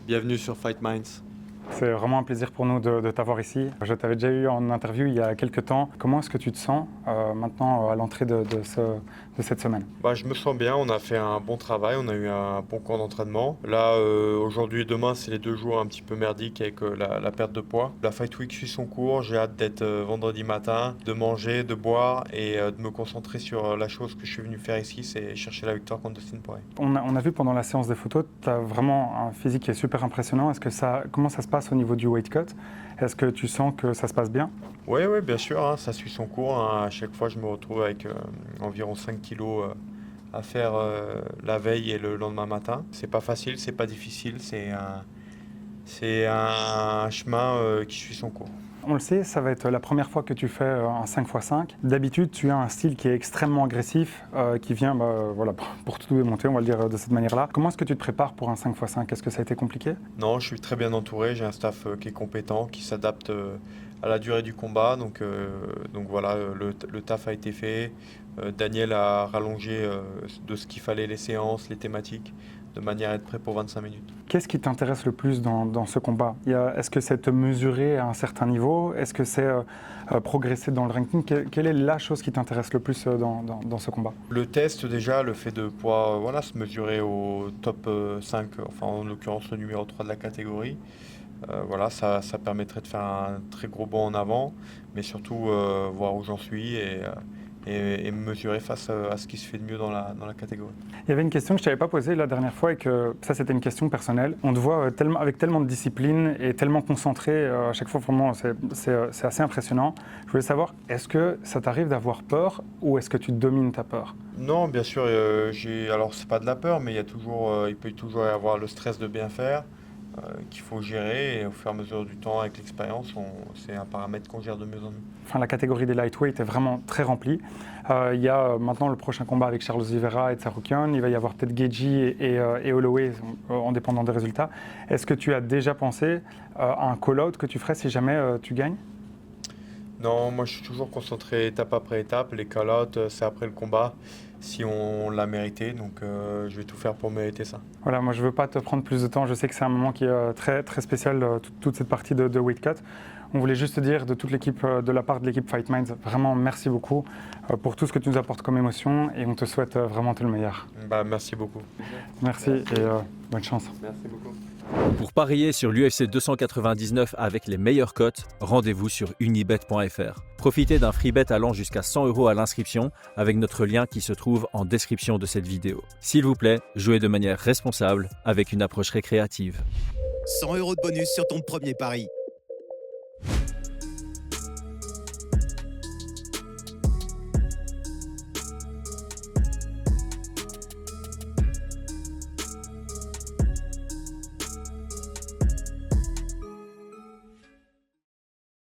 Bienvenue sur Fight Minds. C'est vraiment un plaisir pour nous de t'avoir ici. Je t'avais déjà eu en interview il y a quelques temps. Comment est-ce que tu te sens maintenant à l'entrée de cette semaine? Je me sens bien, on a fait un bon travail, on a eu un bon camp d'entraînement. Là, aujourd'hui et demain, c'est les 2 jours un petit peu merdiques avec la perte de poids. La Fight Week suit son cours, j'ai hâte d'être vendredi matin, de manger, de boire et de me concentrer sur la chose que je suis venu faire ici, c'est chercher la victoire contre Dustin Poirier. On a vu pendant la séance des photos, tu as vraiment un physique qui est super impressionnant. Comment ça se passe au niveau du weight cut? Est-ce que tu sens que ça se passe bien? Oui, bien sûr, hein, ça suit son cours, hein. À chaque fois, je me retrouve avec environ 5 kilos à faire la veille et le lendemain matin. C'est pas facile, c'est pas difficile, c'est un chemin qui suit son cours. On le sait, ça va être la première fois que tu fais un 5x5. D'habitude, tu as un style qui est extrêmement agressif, qui vient voilà, pour tout démonter, on va le dire de cette manière-là. Comment est-ce que tu te prépares pour un 5x5? Est-ce que ça a été compliqué? Non, je suis très bien entouré, j'ai un staff qui est compétent, qui s'adapte à la durée du combat. Donc voilà, le taf a été fait. Daniel a rallongé de ce qu'il fallait les séances, les thématiques, de manière à être prêt pour 25 minutes. Qu'est-ce qui t'intéresse le plus dans ce combat? Est-ce que c'est te mesurer à un certain niveau? Est-ce que c'est progresser dans le ranking? Quelle est la chose qui t'intéresse le plus dans ce combat? Le test déjà, le fait de pouvoir voilà, se mesurer au top 5, enfin en l'occurrence le numéro 3 de la catégorie. Voilà, ça permettrait de faire un très gros bond en avant, mais surtout voir où j'en suis et me mesurer face à ce qui se fait de mieux dans la catégorie. Il y avait une question que je ne t'avais pas posée la dernière fois et que ça c'était une question personnelle. On te voit avec tellement de discipline et tellement concentré, à chaque fois vraiment c'est assez impressionnant. Je voulais savoir, est-ce que ça t'arrive d'avoir peur ou est-ce que tu domines ta peur? Non, bien sûr, alors c'est pas de la peur, mais il peut toujours y avoir le stress de bien faire. Qu'il faut gérer et au fur et à mesure du temps avec l'expérience, c'est un paramètre qu'on gère de mieux en mieux. Enfin, la catégorie des lightweight est vraiment très remplie. Il y a maintenant le prochain combat avec Charles Oliveira et Tsarukyan. Il va y avoir peut-être Gaethje et Holloway en dépendant des résultats. Est-ce que tu as déjà pensé à un call-out que tu ferais si jamais tu gagnes? Non, moi je suis toujours concentré étape après étape. Les call-outs, c'est après le combat, si on l'a mérité. Donc je vais tout faire pour mériter ça. Voilà, moi je ne veux pas te prendre plus de temps. Je sais que c'est un moment qui est très, très spécial, toute cette partie de weight cut. On voulait juste te dire de toute l'équipe, de la part de l'équipe Fight Minds, vraiment merci beaucoup pour tout ce que tu nous apportes comme émotion et on te souhaite vraiment tout le meilleur. Merci beaucoup. Merci et bonne chance. Merci beaucoup. Pour parier sur l'UFC 299 avec les meilleures cotes, rendez-vous sur unibet.fr. Profitez d'un free bet allant jusqu'à 100 € à l'inscription avec notre lien qui se trouve en description de cette vidéo. S'il vous plaît, jouez de manière responsable avec une approche récréative. 100 € de bonus sur ton premier pari.